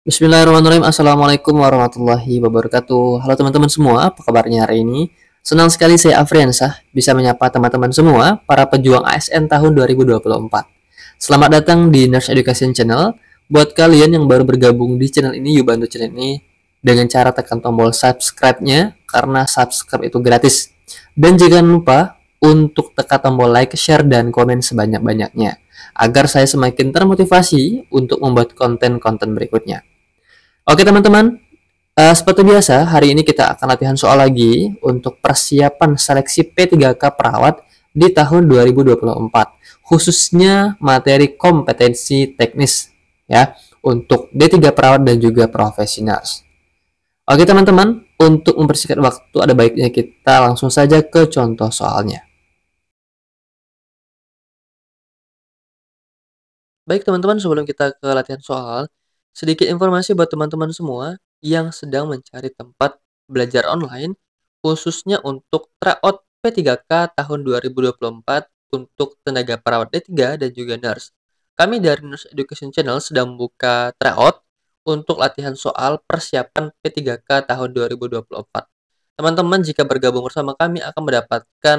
Bismillahirrahmanirrahim. Assalamualaikum warahmatullahi wabarakatuh. Halo teman-teman semua, apa kabarnya hari ini? Senang sekali saya Afriansah bisa menyapa teman-teman semua para pejuang ASN tahun 2024. Selamat datang di Nurse Education Channel. Buat kalian yang baru bergabung di channel ini, yuk bantu channel ini dengan cara tekan tombol subscribe-nya karena subscribe itu gratis. Dan jangan lupa untuk tekan tombol like, share, dan komen sebanyak-banyaknya agar saya semakin termotivasi untuk membuat konten-konten berikutnya. Oke teman-teman, seperti biasa hari ini kita akan latihan soal lagi untuk persiapan seleksi P3K perawat di tahun 2024, khususnya materi kompetensi teknis ya untuk D3 perawat dan juga profesional. Oke teman-teman, untuk mempersingkat waktu ada baiknya kita langsung saja ke contoh soalnya. Baik teman-teman, sebelum kita ke latihan soal, sedikit informasi buat teman-teman semua yang sedang mencari tempat belajar online, khususnya untuk tryout P3K tahun 2024 untuk tenaga perawat D3 dan juga nurse. Kami dari Nurse Education Channel sedang membuka tryout untuk latihan soal persiapan P3K tahun 2024. Teman-teman jika bergabung bersama kami akan mendapatkan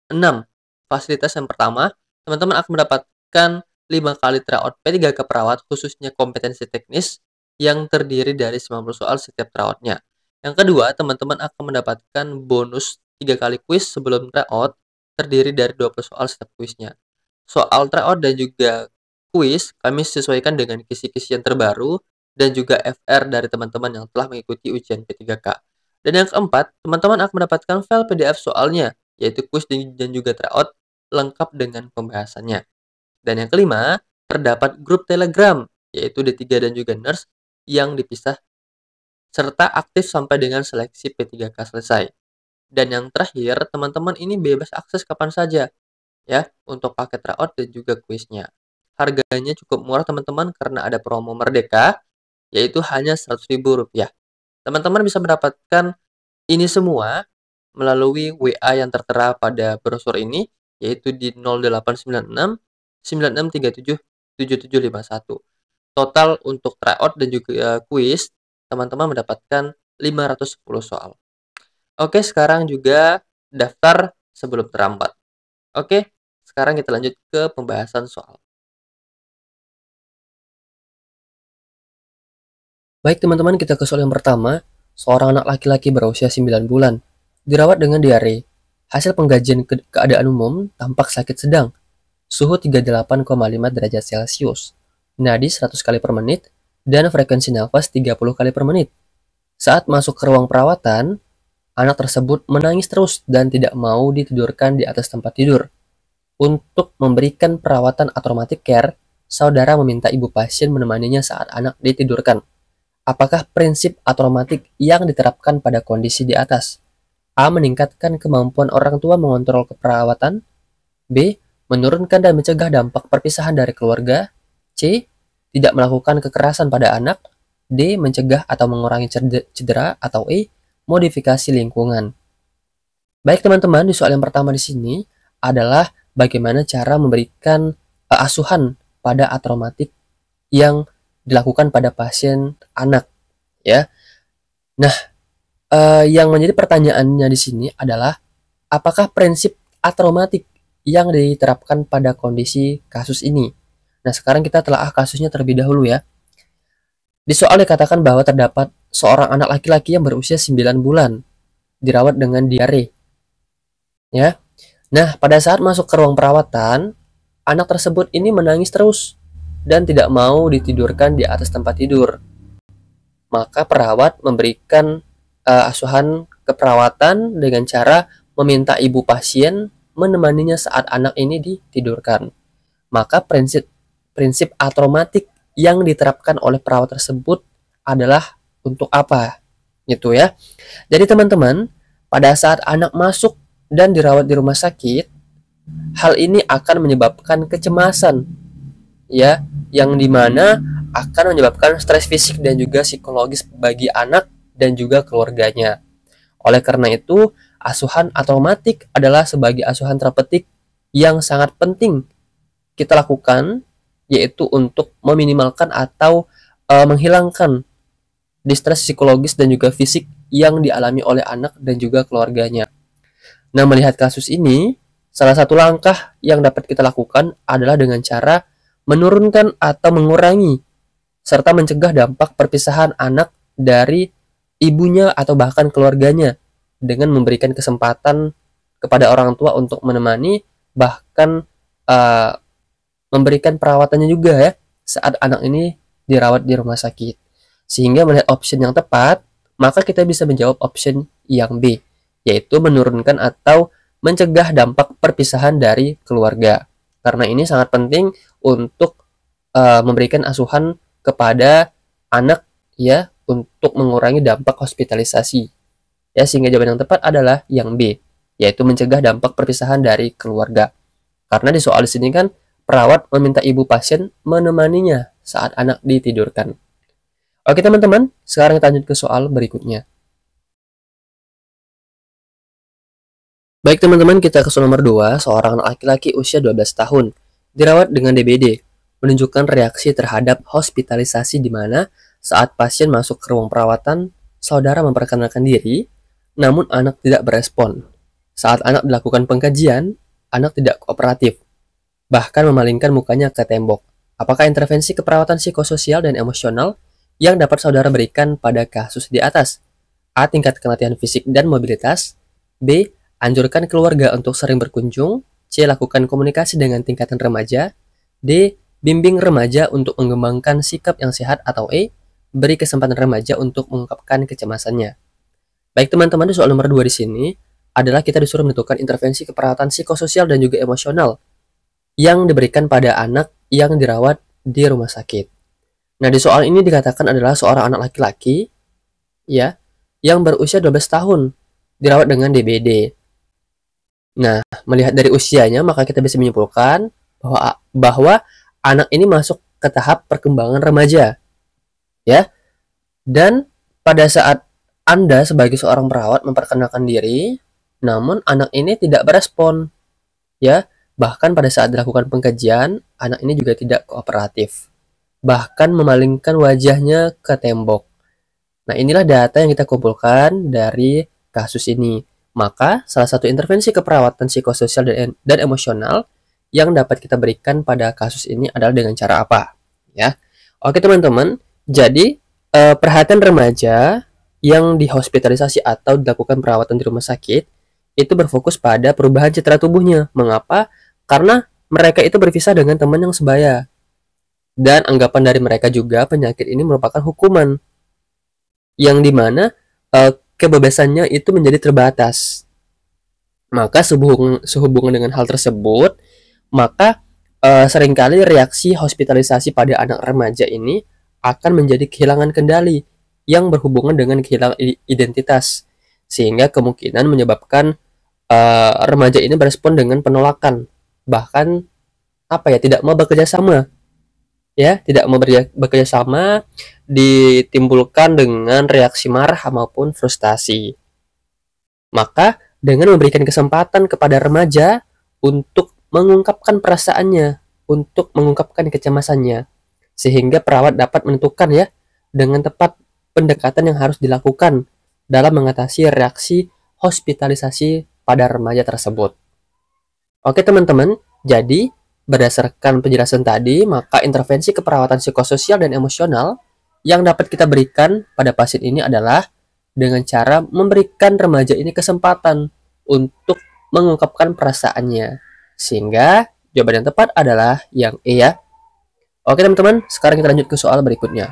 6 fasilitas. Yang pertama, teman-teman akan mendapatkan 5 kali tryout P3K perawat khususnya kompetensi teknis yang terdiri dari 90 soal setiap tryoutnya. Yang kedua, teman-teman akan mendapatkan bonus 3 kali kuis sebelum tryout terdiri dari 20 soal setiap kuisnya. Soal tryout dan juga kuis kami sesuaikan dengan kisi-kisi yang terbaru dan juga FR dari teman-teman yang telah mengikuti ujian P3K. Dan yang keempat, teman-teman akan mendapatkan file PDF soalnya, yaitu kuis dan juga tryout lengkap dengan pembahasannya. Dan yang kelima, terdapat grup Telegram, yaitu D3 dan juga nurse yang dipisah, serta aktif sampai dengan seleksi P3K selesai. Dan yang terakhir, teman-teman ini bebas akses kapan saja, ya, untuk paket tryout dan juga kuisnya. Harganya cukup murah teman-teman karena ada promo Merdeka, yaitu hanya Rp100.000. Teman-teman bisa mendapatkan ini semua melalui WA yang tertera pada brosur ini, yaitu di 0896 9637 7751. Total untuk tryout dan juga kuis, teman-teman mendapatkan 510 soal. Oke, sekarang juga daftar sebelum terlambat. Oke, sekarang kita lanjut ke pembahasan soal. Baik teman-teman, kita ke soal yang pertama. Seorang anak laki-laki berusia 9 bulan, dirawat dengan diare. Hasil pengkajian keadaan umum tampak sakit sedang. Suhu 38,5 derajat Celcius, nadi 100 kali per menit, dan frekuensi nafas 30 kali per menit. Saat masuk ke ruang perawatan, anak tersebut menangis terus dan tidak mau ditidurkan di atas tempat tidur. Untuk memberikan perawatan automatic care, saudara meminta ibu pasien menemaninya saat anak ditidurkan. Apakah prinsip automatik yang diterapkan pada kondisi di atas? A. Meningkatkan kemampuan orang tua mengontrol keperawatan. B. Menurunkan dan mencegah dampak perpisahan dari keluarga. C. Tidak melakukan kekerasan pada anak. D. Mencegah atau mengurangi cedera. Atau E. Modifikasi lingkungan. Baik teman-teman, di soal yang pertama di sini adalah bagaimana cara memberikan asuhan pada automatik yang dilakukan pada pasien anak, ya. Nah, yang menjadi pertanyaannya di sini adalah apakah prinsip automatik yang diterapkan pada kondisi kasus ini. Nah, sekarang kita telah kasusnya terlebih dahulu ya. Di soal dikatakan bahwa terdapat seorang anak laki-laki yang berusia 9 bulan, dirawat dengan diare. Ya. Nah, pada saat masuk ke ruang perawatan, anak tersebut ini menangis terus dan tidak mau ditidurkan di atas tempat tidur. Maka perawat memberikan asuhan keperawatan dengan cara meminta ibu pasien menemaninya saat anak ini ditidurkan. Maka prinsip automatik yang diterapkan oleh perawat tersebut adalah untuk apa? Gitu ya. Jadi teman-teman, pada saat anak masuk dan dirawat di rumah sakit, hal ini akan menyebabkan kecemasan, ya, yang dimana akan menyebabkan stres fisik dan juga psikologis bagi anak dan juga keluarganya. Oleh karena itu, asuhan automatik adalah sebagai asuhan terapeutik yang sangat penting kita lakukan, yaitu untuk meminimalkan atau menghilangkan distres psikologis dan juga fisik yang dialami oleh anak dan juga keluarganya. Nah, melihat kasus ini, salah satu langkah yang dapat kita lakukan adalah dengan cara menurunkan atau mengurangi serta mencegah dampak perpisahan anak dari ibunya atau bahkan keluarganya dengan memberikan kesempatan kepada orang tua untuk menemani, bahkan memberikan perawatannya juga ya saat anak ini dirawat di rumah sakit. Sehingga melihat option yang tepat, maka kita bisa menjawab option yang B, yaitu menurunkan atau mencegah dampak perpisahan dari keluarga. Karena ini sangat penting untuk memberikan asuhan kepada anak ya untuk mengurangi dampak hospitalisasi. Ya, sehingga jawaban yang tepat adalah yang B, yaitu mencegah dampak perpisahan dari keluarga. Karena di soal di sini kan perawat meminta ibu pasien menemaninya saat anak ditidurkan. Oke teman-teman, sekarang kita lanjut ke soal berikutnya. Baik teman-teman, kita ke soal nomor 2. Seorang anak laki-laki usia 12 tahun dirawat dengan DBD, menunjukkan reaksi terhadap hospitalisasi di mana saat pasien masuk ke ruang perawatan, saudara memperkenalkan diri, namun anak tidak berespon. Saat anak dilakukan pengkajian, anak tidak kooperatif, bahkan memalingkan mukanya ke tembok. Apakah intervensi keperawatan psikososial dan emosional yang dapat saudara berikan pada kasus di atas? A. Tingkatkan latihan fisik dan mobilitas. B. Anjurkan keluarga untuk sering berkunjung. C. Lakukan komunikasi dengan tingkatan remaja. D. Bimbing remaja untuk mengembangkan sikap yang sehat. Atau E. Beri kesempatan remaja untuk mengungkapkan kecemasannya. Baik teman-teman, di soal nomor 2 di sini adalah kita disuruh menentukan intervensi keperawatan psikososial dan juga emosional yang diberikan pada anak yang dirawat di rumah sakit. Nah, di soal ini dikatakan adalah seorang anak laki-laki ya yang berusia 12 tahun dirawat dengan DBD. Nah, melihat dari usianya maka kita bisa menyimpulkan bahwa anak ini masuk ke tahap perkembangan remaja. Ya. Dan pada saat Anda sebagai seorang perawat memperkenalkan diri, namun anak ini tidak berespon. Ya, bahkan pada saat dilakukan pengkajian, anak ini juga tidak kooperatif. Bahkan memalingkan wajahnya ke tembok. Nah, inilah data yang kita kumpulkan dari kasus ini. Maka, salah satu intervensi keperawatan psikososial dan emosional yang dapat kita berikan pada kasus ini adalah dengan cara apa? Ya, oke teman-teman. Jadi, perhatian remaja yang dihospitalisasi atau dilakukan perawatan di rumah sakit itu berfokus pada perubahan citra tubuhnya. Mengapa? Karena mereka itu berpisah dengan teman yang sebaya. Dan anggapan dari mereka juga penyakit ini merupakan hukuman yang dimana kebebasannya itu menjadi terbatas. Maka sehubungan dengan hal tersebut, maka seringkali reaksi hospitalisasi pada anak remaja ini akan menjadi kehilangan kendali yang berhubungan dengan kehilangan identitas, sehingga kemungkinan menyebabkan remaja ini berespon dengan penolakan, bahkan tidak mau bekerja sama. Ya, tidak mau bekerja sama ditimbulkan dengan reaksi marah maupun frustasi. Maka dengan memberikan kesempatan kepada remaja untuk mengungkapkan perasaannya, untuk mengungkapkan kecemasannya, sehingga perawat dapat menentukan ya dengan tepat pendekatan yang harus dilakukan dalam mengatasi reaksi hospitalisasi pada remaja tersebut. Oke teman-teman, jadi berdasarkan penjelasan tadi, maka intervensi keperawatan psikososial dan emosional yang dapat kita berikan pada pasien ini adalah dengan cara memberikan remaja ini kesempatan untuk mengungkapkan perasaannya. Sehingga jawaban yang tepat adalah yang E ya. Oke teman-teman, sekarang kita lanjut ke soal berikutnya.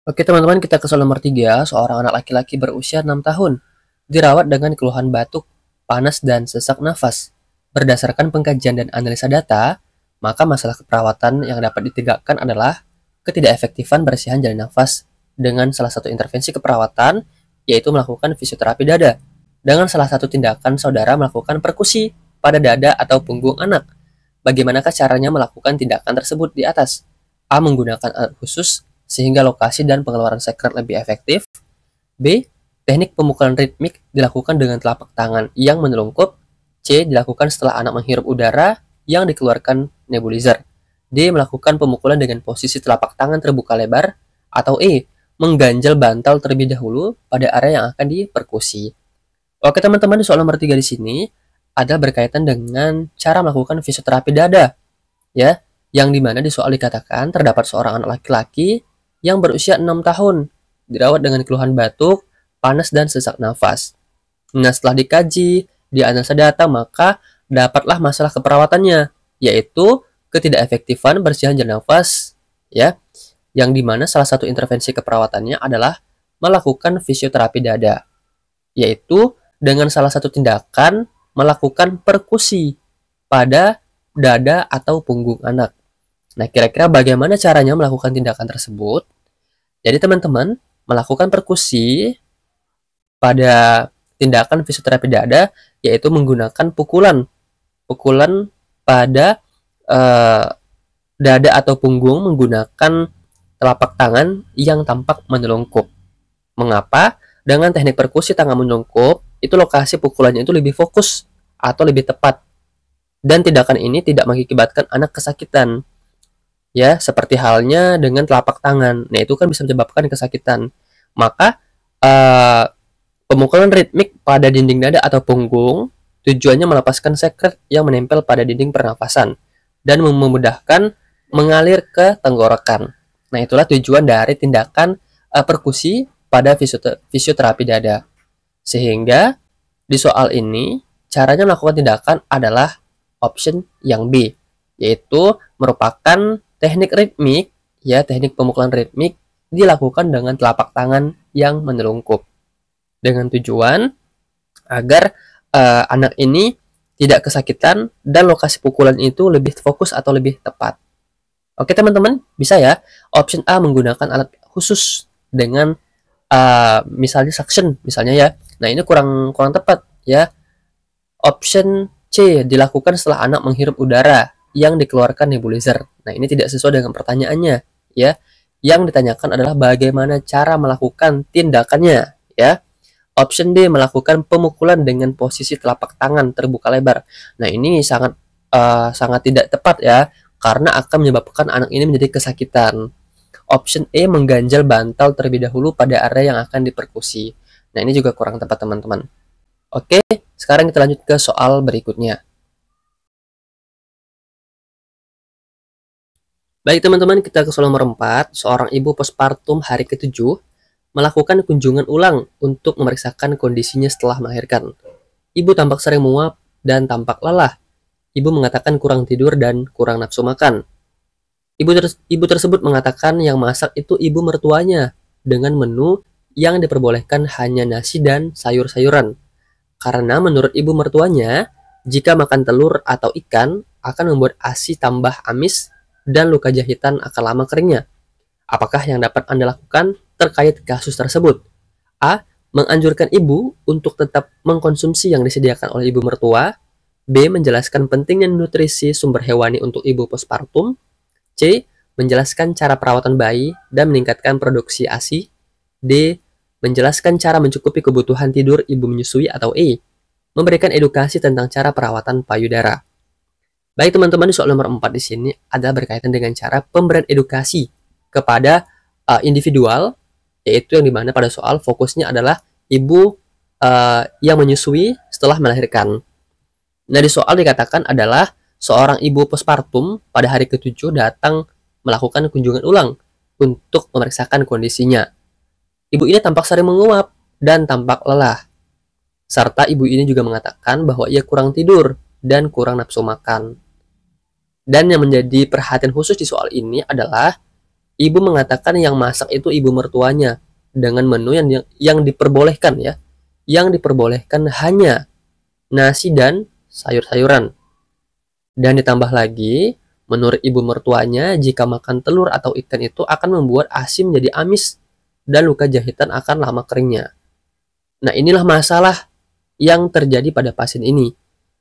Oke teman-teman, kita ke soal nomor 3. Seorang anak laki-laki berusia 6 tahun dirawat dengan keluhan batuk, panas, dan sesak nafas. Berdasarkan pengkajian dan analisa data, maka masalah keperawatan yang dapat ditegakkan adalah ketidakefektifan bersihan jalan nafas dengan salah satu intervensi keperawatan, yaitu melakukan fisioterapi dada. Dengan salah satu tindakan saudara melakukan perkusi pada dada atau punggung anak. Bagaimanakah caranya melakukan tindakan tersebut di atas? A. Menggunakan alat khusus sehingga lokasi dan pengeluaran sekret lebih efektif. B. Teknik pemukulan ritmik dilakukan dengan telapak tangan yang menelungkup. C. Dilakukan setelah anak menghirup udara yang dikeluarkan nebulizer. D. Melakukan pemukulan dengan posisi telapak tangan terbuka lebar. Atau E. Mengganjal bantal terlebih dahulu pada area yang akan diperkusi. Oke teman-teman, soal nomor 3 di sini ada berkaitan dengan cara melakukan fisioterapi dada, ya, yang dimana di soal dikatakan terdapat seorang anak laki-laki yang berusia 6 tahun, dirawat dengan keluhan batuk, panas, dan sesak nafas. Nah, setelah dikaji, dianalisa data, maka dapatlah masalah keperawatannya, yaitu ketidakefektifan bersihan jalan nafas, ya, yang dimana salah satu intervensi keperawatannya adalah melakukan fisioterapi dada, yaitu dengan salah satu tindakan melakukan perkusi pada dada atau punggung anak. Nah, kira-kira bagaimana caranya melakukan tindakan tersebut? Jadi teman-teman, melakukan perkusi pada tindakan fisioterapi dada yaitu menggunakan pukulan pada dada atau punggung menggunakan telapak tangan yang tampak menelungkup. Mengapa? Dengan teknik perkusi tangan menelungkup, itu lokasi pukulannya itu lebih fokus atau lebih tepat. Dan tindakan ini tidak mengakibatkan anak kesakitan. Ya, seperti halnya dengan telapak tangan. Nah, itu kan bisa menyebabkan kesakitan. Maka, pemukulan ritmik pada dinding dada atau punggung tujuannya melepaskan sekret yang menempel pada dinding pernafasan dan memudahkan mengalir ke tenggorokan. Nah, itulah tujuan dari tindakan perkusi pada fisioterapi dada. Sehingga di soal ini caranya melakukan tindakan adalah option yang B, yaitu merupakan teknik ritmik, ya, teknik pemukulan ritmik dilakukan dengan telapak tangan yang menelungkup dengan tujuan agar anak ini tidak kesakitan dan lokasi pukulan itu lebih fokus atau lebih tepat. Oke teman-teman, bisa ya. Option A menggunakan alat khusus dengan misalnya suction, misalnya ya. Nah, ini kurang tepat ya. Option C dilakukan setelah anak menghirup udara yang dikeluarkan nebulizer. Nah, ini tidak sesuai dengan pertanyaannya ya. Yang ditanyakan adalah bagaimana cara melakukan tindakannya ya. Option D melakukan pemukulan dengan posisi telapak tangan terbuka lebar. Nah, ini sangat tidak tepat ya, karena akan menyebabkan anak ini menjadi kesakitan. Option E mengganjal bantal terlebih dahulu pada area yang akan diperkusi. Nah, ini juga kurang tepat teman-teman. Oke, sekarang kita lanjut ke soal berikutnya. Baik teman-teman, kita ke soal nomor 4. Seorang ibu postpartum hari ke-7 melakukan kunjungan ulang untuk memeriksakan kondisinya setelah melahirkan. Ibu tampak sering menguap dan tampak lelah. Ibu mengatakan kurang tidur dan kurang nafsu makan. Ibu tersebut mengatakan yang masak itu ibu mertuanya dengan menu yang diperbolehkan hanya nasi dan sayur-sayuran. Karena menurut ibu mertuanya, jika makan telur atau ikan akan membuat ASI tambah amis dan luka jahitan akan lama keringnya. Apakah yang dapat Anda lakukan terkait kasus tersebut? A. Menganjurkan ibu untuk tetap mengkonsumsi yang disediakan oleh ibu mertua. B. Menjelaskan pentingnya nutrisi sumber hewani untuk ibu postpartum. C. Menjelaskan cara perawatan bayi dan meningkatkan produksi ASI. D. Menjelaskan cara mencukupi kebutuhan tidur ibu menyusui. Atau E. Memberikan edukasi tentang cara perawatan payudara. Baik teman-teman, di soal nomor 4 di sini ada berkaitan dengan cara pemberian edukasi kepada individual, yaitu yang dimana pada soal fokusnya adalah ibu yang menyusui setelah melahirkan. Nah, di soal dikatakan adalah seorang ibu postpartum pada hari ke-7 datang melakukan kunjungan ulang untuk memeriksakan kondisinya. Ibu ini tampak sering menguap dan tampak lelah. Serta ibu ini juga mengatakan bahwa ia kurang tidur dan kurang nafsu makan. Dan yang menjadi perhatian khusus di soal ini adalah ibu mengatakan yang masak itu ibu mertuanya dengan menu yang diperbolehkan ya. Yang diperbolehkan hanya nasi dan sayur-sayuran. Dan ditambah lagi, menurut ibu mertuanya, jika makan telur atau ikan itu akan membuat ASI menjadi amis dan luka jahitan akan lama keringnya. Nah, inilah masalah yang terjadi pada pasien ini.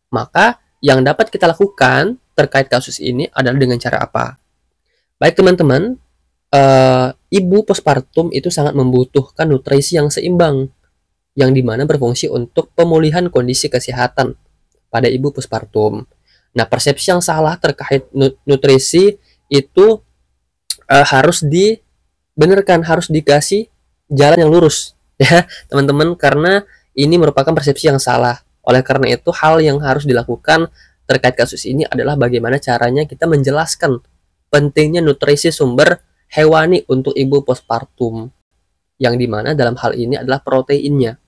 Maka, yang dapat kita lakukan terkait kasus ini adalah dengan cara apa? Baik teman-teman, ibu postpartum itu sangat membutuhkan nutrisi yang seimbang, yang dimana berfungsi untuk pemulihan kondisi kesehatan pada ibu postpartum. Nah, persepsi yang salah terkait nutrisi itu harus dibenarkan, harus dikasih jalan yang lurus ya teman-teman, karena ini merupakan persepsi yang salah. Oleh karena itu, hal yang harus dilakukan terkait kasus ini adalah bagaimana caranya kita menjelaskan pentingnya nutrisi sumber hewani untuk ibu postpartum, yang dimana dalam hal ini adalah proteinnya.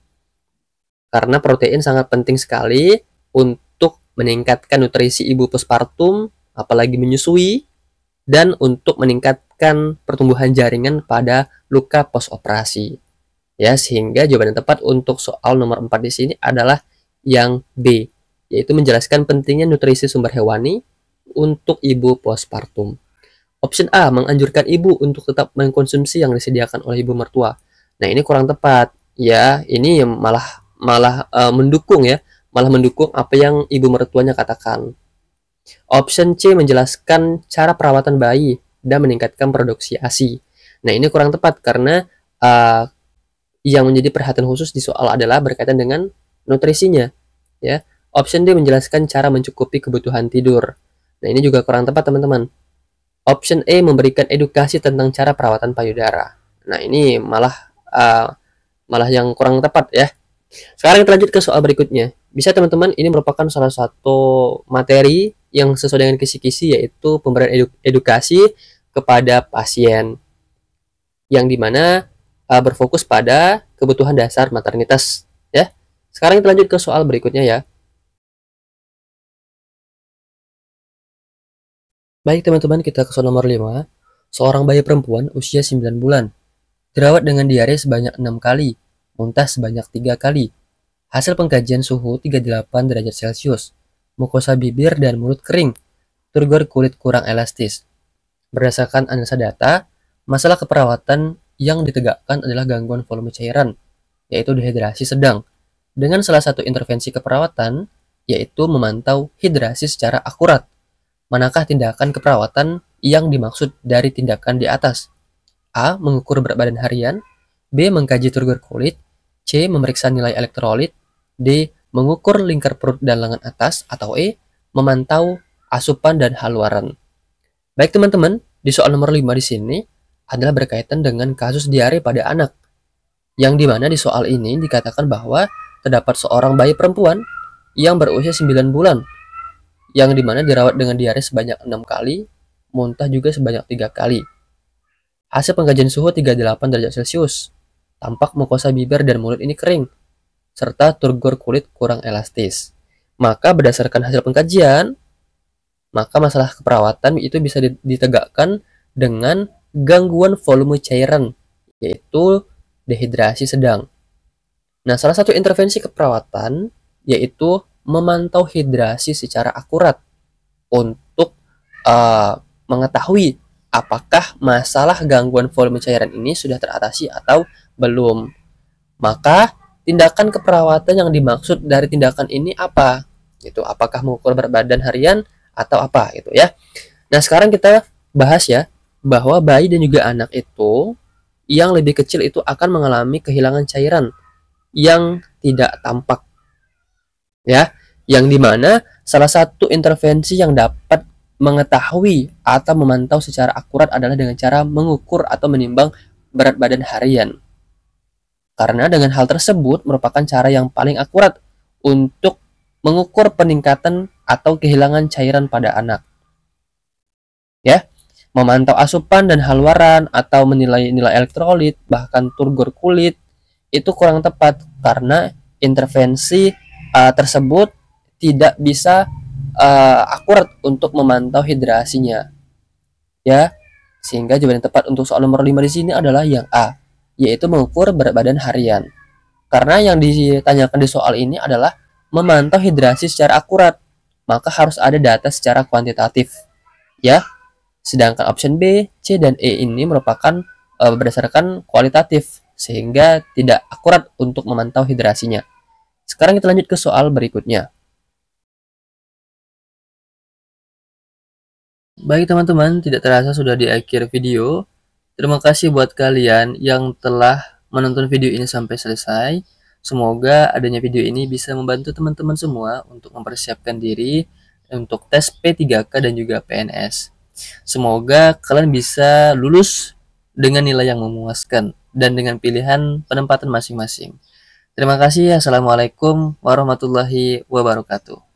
Karena protein sangat penting sekali untuk meningkatkan nutrisi ibu postpartum, apalagi menyusui, dan untuk meningkatkan pertumbuhan jaringan pada luka postoperasi. Ya, sehingga jawaban yang tepat untuk soal nomor 4 di sini adalah yang B, yaitu menjelaskan pentingnya nutrisi sumber hewani untuk ibu postpartum. Option A, menganjurkan ibu untuk tetap mengkonsumsi yang disediakan oleh ibu mertua. Nah, ini kurang tepat. Ya, ini malah mendukung ya, malah mendukung apa yang ibu mertuanya katakan. Option C, menjelaskan cara perawatan bayi dan meningkatkan produksi ASI. Nah, ini kurang tepat karena yang menjadi perhatian khusus di soal adalah berkaitan dengan nutrisinya. Ya, option D, menjelaskan cara mencukupi kebutuhan tidur. Nah, ini juga kurang tepat teman-teman. Option E, memberikan edukasi tentang cara perawatan payudara. Nah, ini malah yang kurang tepat ya. Sekarang kita lanjut ke soal berikutnya. Bisa teman-teman, ini merupakan salah satu materi yang sesuai dengan kisi-kisi, yaitu pemberian edukasi kepada pasien, yang dimana berfokus pada kebutuhan dasar maternitas ya. Sekarang kita lanjut ke soal berikutnya ya. Baik teman-teman, kita ke soal nomor 5. Seorang bayi perempuan usia 9 bulan dirawat dengan diare sebanyak 6 kali, muntah sebanyak 3 kali. Hasil pengkajian suhu 38 derajat Celcius, mukosa bibir dan mulut kering, turgor kulit kurang elastis. Berdasarkan analisa data, masalah keperawatan yang ditegakkan adalah gangguan volume cairan, yaitu dehidrasi sedang, dengan salah satu intervensi keperawatan, yaitu memantau hidrasi secara akurat. Manakah tindakan keperawatan yang dimaksud dari tindakan di atas? A, mengukur berat badan harian, B, mengkaji turgor kulit, C, memeriksa nilai elektrolit, D, mengukur lingkar perut dan lengan atas, atau E, memantau asupan dan haluaran. Baik teman-teman, di soal nomor 5 di sini adalah berkaitan dengan kasus diare pada anak, yang dimana di soal ini dikatakan bahwa terdapat seorang bayi perempuan yang berusia 9 bulan, yang dimana dirawat dengan diare sebanyak 6 kali, muntah juga sebanyak 3 kali. Hasil pengkajian suhu 38 derajat Celcius, tampak mukosa bibir dan mulut ini kering, serta turgor kulit kurang elastis. Maka berdasarkan hasil pengkajian, maka masalah keperawatan itu bisa ditegakkan dengan gangguan volume cairan, yaitu dehidrasi sedang. Nah, salah satu intervensi keperawatan yaitu memantau hidrasi secara akurat untuk mengetahui apakah masalah gangguan volume cairan ini sudah teratasi atau belum. Maka tindakan keperawatan yang dimaksud dari tindakan ini apa? Itu apakah mengukur berat badan harian atau apa gitu ya. Nah, sekarang kita bahas ya bahwa bayi dan juga anak itu yang lebih kecil itu akan mengalami kehilangan cairan yang tidak tampak ya, yang dimana salah satu intervensi yang dapat mengetahui atau memantau secara akurat adalah dengan cara mengukur atau menimbang berat badan harian. Karena dengan hal tersebut merupakan cara yang paling akurat untuk mengukur peningkatan atau kehilangan cairan pada anak. Ya, memantau asupan dan haluaran atau menilai nilai elektrolit, bahkan turgor kulit, itu kurang tepat karena intervensi tersebut tidak bisa akurat untuk memantau hidrasinya. Ya, sehingga jawaban yang tepat untuk soal nomor 5 di sini adalah yang A, yaitu mengukur berat badan harian. Karena yang ditanyakan di soal ini adalah memantau hidrasi secara akurat, maka harus ada data secara kuantitatif. Ya, sedangkan option B, C, dan E ini merupakan berdasarkan kualitatif, sehingga tidak akurat untuk memantau hidrasinya. Sekarang kita lanjut ke soal berikutnya. Baik teman-teman, tidak terasa sudah di akhir video. Terima kasih buat kalian yang telah menonton video ini sampai selesai. Semoga adanya video ini bisa membantu teman-teman semua untuk mempersiapkan diri untuk tes P3K dan juga PNS. Semoga kalian bisa lulus dengan nilai yang memuaskan dan dengan pilihan penempatan masing-masing. Terima kasih. Assalamualaikum warahmatullahi wabarakatuh.